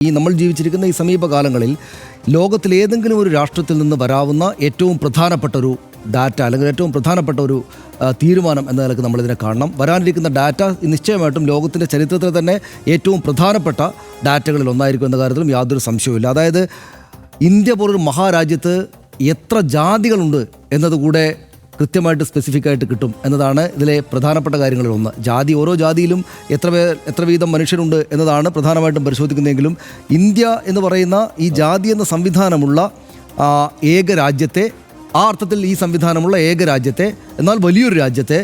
നമ്മൾ ജീവിച്ചിരിക്കുന്ന ഈ സമീപകാലങ്ങളിൽ ലോകത്തിലെ ഏതെങ്കിലും ഒരു രാഷ്ട്രത്തിൽ നിന്ന് വരാവുന്ന ഏറ്റവും പ്രധാനപ്പെട്ട ഒരു ഡാറ്റ അല്ലെങ്കിൽ ഏറ്റവും പ്രധാനപ്പെട്ട ഒരു തീരുമാനം എന്ന നിലക്ക് നമ്മളിതിനെ കാണണം. വരാനിരിക്കുന്ന ഡാറ്റ നിശ്ചയമായിട്ടും ലോകത്തിൻ്റെ ചരിത്രത്തിൽ തന്നെ ഏറ്റവും പ്രധാനപ്പെട്ട ഡാറ്റകളിൽ ഒന്നായിരിക്കും എന്ന കാര്യത്തിലും യാതൊരു സംശയവുമില്ല. അതായത് ഇന്ത്യ പോലൊരു മഹാരാജ്യത്ത് എത്ര ജാതികളുണ്ട് എന്നതുകൂടെ കൃത്യമായിട്ട് സ്പെസിഫിക് ആയിട്ട് കിട്ടും എന്നതാണ് ഇതിലെ പ്രധാനപ്പെട്ട കാര്യങ്ങളിൽ ഒന്ന്. ഓരോ ജാതിയിലും എത്ര വീതം മനുഷ്യരുണ്ട് എന്നതാണ് പ്രധാനമായിട്ടും പരിശോധിക്കുന്നതെങ്കിലും ഇന്ത്യ എന്ന് പറയുന്ന ഈ ജാതി എന്ന സംവിധാനമുള്ള ഏക രാജ്യത്തെ, ആ അർത്ഥത്തിൽ ഈ സംവിധാനമുള്ള ഏക രാജ്യത്തെ, എന്നാൽ വലിയൊരു രാജ്യത്തെ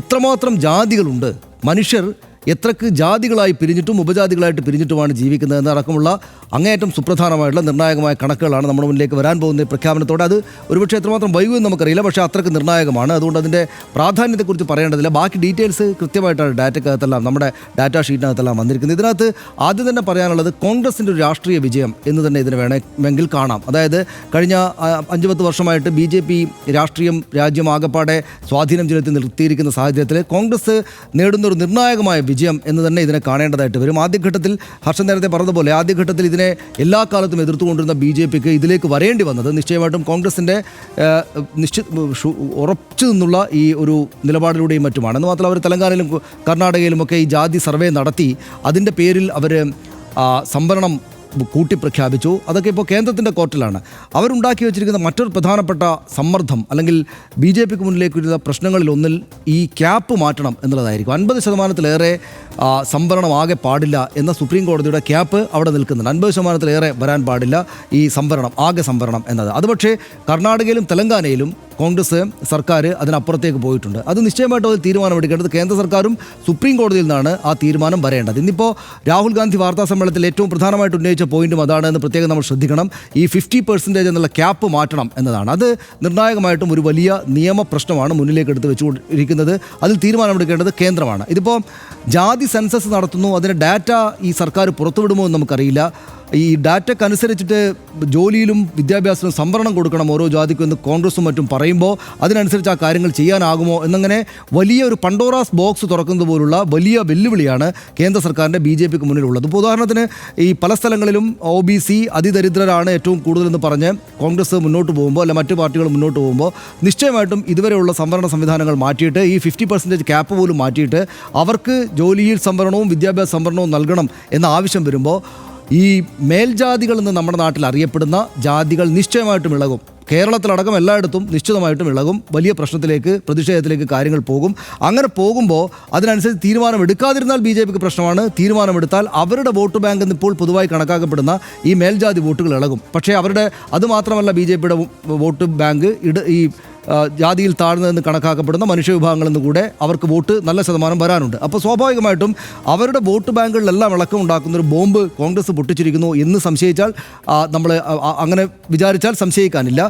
എത്രമാത്രം ജാതികളുണ്ട്, മനുഷ്യർ എത്രക്ക് ജാതികളായി പിരിഞ്ഞിട്ടും ഉപജാതികളായിട്ട് പിരിഞ്ഞിട്ടുമാണ് ജീവിക്കുന്നത് എന്നടക്കമുള്ള അങ്ങേയറ്റം സുപ്രധാനമായിട്ടുള്ള നിർണായകമായ കണക്കുകളാണ് നമ്മുടെ മുന്നിലേക്ക് വരാൻ പോകുന്ന പ്രഖ്യാപനത്തോടെ. അത് ഒരുപക്ഷെ എത്രമാത്രം വൈകുമെന്ന് നമുക്കറിയില്ല, പക്ഷേ അത്രക്ക് നിർണായകമാണ്. അതുകൊണ്ട് അതിൻ്റെ പ്രാധാന്യത്തെക്കുറിച്ച് പറയേണ്ടതില്ല. ബാക്കി ഡീറ്റെയിൽസ് കൃത്യമായിട്ടാണ് ഡാറ്റക്കകത്തെല്ലാം, നമ്മുടെ ഡാറ്റാ ഷീറ്റിനകത്തെല്ലാം വന്നിരിക്കുന്നത്. ഇതിനകത്ത് ആദ്യം തന്നെ പറയാനുള്ളത് കോൺഗ്രസിൻ്റെ ഒരു രാഷ്ട്രീയ വിജയം എന്ന് തന്നെ ഇതിനെ വേണമെങ്കിൽ കാണാം. അതായത് കഴിഞ്ഞ 5-10 വർഷമായിട്ട് BJP രാഷ്ട്രീയം രാജ്യമാകപ്പാടെ സ്വാധീനം ചെലുത്തി നിർത്തിയിരിക്കുന്ന സാഹചര്യത്തിൽ കോൺഗ്രസ് നേടുന്നൊരു നിർണായകമായ വിജയം എന്ന് തന്നെ ഇതിനെ കാണേണ്ടതായിട്ട് വരും. ആദ്യഘട്ടത്തിൽ ഹർഷൻ നേരത്തെ പറഞ്ഞതുപോലെ ആദ്യഘട്ടത്തിൽ ഇതിനെ എല്ലാ കാലത്തും എതിർത്തുകൊണ്ടിരുന്ന BJPക്ക് ഇതിലേക്ക് വരേണ്ടി വന്നത് നിശ്ചയമായിട്ടും കോൺഗ്രസിൻ്റെ ഉറച്ചു നിന്നുള്ള ഈ ഒരു നിലപാടിലൂടെയും മറ്റുമാണ്. എന്ന് മാത്രമല്ല, അവർ തെലങ്കാനയിലും കർണാടകയിലുമൊക്കെ ഈ ജാതി സർവേ നടത്തി അതിൻ്റെ പേരിൽ അവർ സംവരണം കൂട്ടി പ്രഖ്യാപിച്ചു. അതൊക്കെ ഇപ്പോൾ കേന്ദ്രത്തിൻ്റെ കോർട്ടിലാണ്. അവരുണ്ടാക്കി വെച്ചിരിക്കുന്ന മറ്റൊരു പ്രധാനപ്പെട്ട സമ്മർദ്ദം അല്ലെങ്കിൽ BJPക്ക് മുന്നിലേക്ക് വരുന്ന പ്രശ്നങ്ങളിലൊന്നിൽ ഈ ക്യാപ്പ് മാറ്റണം എന്നുള്ളതായിരിക്കും. 50%-ലേറെ സംവരണം ആകെ പാടില്ല എന്ന സുപ്രീം കോടതിയുടെ ക്യാപ്പ് അവിടെ നിൽക്കുന്നുണ്ട്. 50%-ലേറെ വരാൻ പാടില്ല ഈ ആകെ സംവരണം എന്നത്. അത് പക്ഷേ കർണാടകയിലും തെലങ്കാനയിലും കോൺഗ്രസ് സർക്കാർ അതിനപ്പുറത്തേക്ക് പോയിട്ടുണ്ട്. അത് നിശ്ചയമായിട്ടും അത് തീരുമാനമെടുക്കേണ്ടത് കേന്ദ്ര സർക്കാരും സുപ്രീം കോടതിയിൽ നിന്നാണ് ആ തീരുമാനം വരേണ്ടത്. ഇന്നിപ്പോൾ രാഹുൽ ഗാന്ധി വാർത്താ സമ്മേളനത്തിൽ ഏറ്റവും പ്രധാനമായിട്ട് ഉന്നയിച്ച പോയിന്റും അതാണ് എന്ന് പ്രത്യേകം നമ്മൾ ശ്രദ്ധിക്കണം. ഈ 50% എന്നുള്ള ക്യാപ്പ് മാറ്റണം എന്നതാണ്. അത് നിർണായകമായിട്ടും ഒരു വലിയ നിയമ പ്രശ്നമാണ് മുന്നിലേക്ക് എടുത്ത് വെച്ചുകൊണ്ടിരിക്കുന്നത്. അതിൽ തീരുമാനമെടുക്കേണ്ടത് കേന്ദ്രമാണ്. ഇതിപ്പോൾ ജാതി സെൻസസ് നടത്തുന്നു, അതിൻ്റെ ഡാറ്റ ഈ സർക്കാർ പുറത്തുവിടുമോ എന്ന് നമുക്കറിയില്ല. ഈ ഡാറ്റക്കനുസരിച്ചിട്ട് ജോലിയിലും വിദ്യാഭ്യാസത്തിലും സംവരണം കൊടുക്കണം ഓരോ ജാതിക്കും എന്ന് കോൺഗ്രസും മറ്റും പറയുമ്പോൾ അതിനനുസരിച്ച് ആ കാര്യങ്ങൾ ചെയ്യാനാകുമോ എന്നങ്ങനെ വലിയ ഒരു പണ്ടോറാസ് ബോക്സ് തുറക്കുന്നത് പോലുള്ള വലിയ വെല്ലുവിളിയാണ് കേന്ദ്ര സർക്കാരിൻ്റെ BJPക്ക് മുന്നിലുള്ളത്. ഇപ്പോൾ ഉദാഹരണത്തിന് ഈ പല സ്ഥലങ്ങളിലും OBC അതിദരിദ്രരാണ് ഏറ്റവും കൂടുതലെന്ന് പറഞ്ഞ് കോൺഗ്രസ് മുന്നോട്ട് പോകുമ്പോൾ അല്ല മറ്റു പാർട്ടികൾ മുന്നോട്ട് പോകുമ്പോൾ നിശ്ചയമായിട്ടും ഇതുവരെയുള്ള സംവരണ സംവിധാനങ്ങൾ മാറ്റിയിട്ട് ഈ 50% ക്യാപ്പ് പോലും മാറ്റിയിട്ട് അവർക്ക് ജോലിയിൽ സംവരണവും വിദ്യാഭ്യാസ സംവരണവും നൽകണം എന്ന ആവശ്യം വരുമ്പോൾ ഈ മേൽജാതികൾ എന്ന് നമ്മുടെ നാട്ടിൽ അറിയപ്പെടുന്ന ജാതികൾ നിശ്ചയമായിട്ടും ഇളകും. കേരളത്തിലടക്കം എല്ലായിടത്തും നിശ്ചിതമായിട്ടും ഇളകും. വലിയ പ്രശ്നത്തിലേക്ക്, പ്രതിഷേധത്തിലേക്ക് കാര്യങ്ങൾ പോകും. അങ്ങനെ പോകുമ്പോൾ അതിനനുസരിച്ച് തീരുമാനമെടുക്കാതിരുന്നാൽ BJPക്ക് പ്രശ്നമാണ്. തീരുമാനമെടുത്താൽ അവരുടെ വോട്ട് ബാങ്ക് എന്നിപ്പോൾ പൊതുവായി കണക്കാക്കപ്പെടുന്ന ഈ മേൽജാതി വോട്ടുകൾ ഇളകും. പക്ഷേ അതുമാത്രമല്ല BJPയുടെ വോട്ട് ബാങ്ക് ഈ ജാതിയിൽ താഴ്ന്നതെന്ന് കണക്കാക്കപ്പെടുന്ന മനുഷ്യവിഭാഗങ്ങളിൽ നിന്ന് കൂടെ അവർക്ക് വോട്ട് നല്ല ശതമാനം വരാനുണ്ട്. അപ്പോൾ സ്വാഭാവികമായിട്ടും അവരുടെ വോട്ട് ബാങ്കുകളിലെല്ലാം ഇളക്കം ഉണ്ടാക്കുന്നൊരു ബോംബ് കോൺഗ്രസ് പൊട്ടിച്ചിരിക്കുന്നു എന്ന് സംശയിച്ചാൽ അങ്ങനെ വിചാരിച്ചാൽ സംശയിക്കാനില്ല.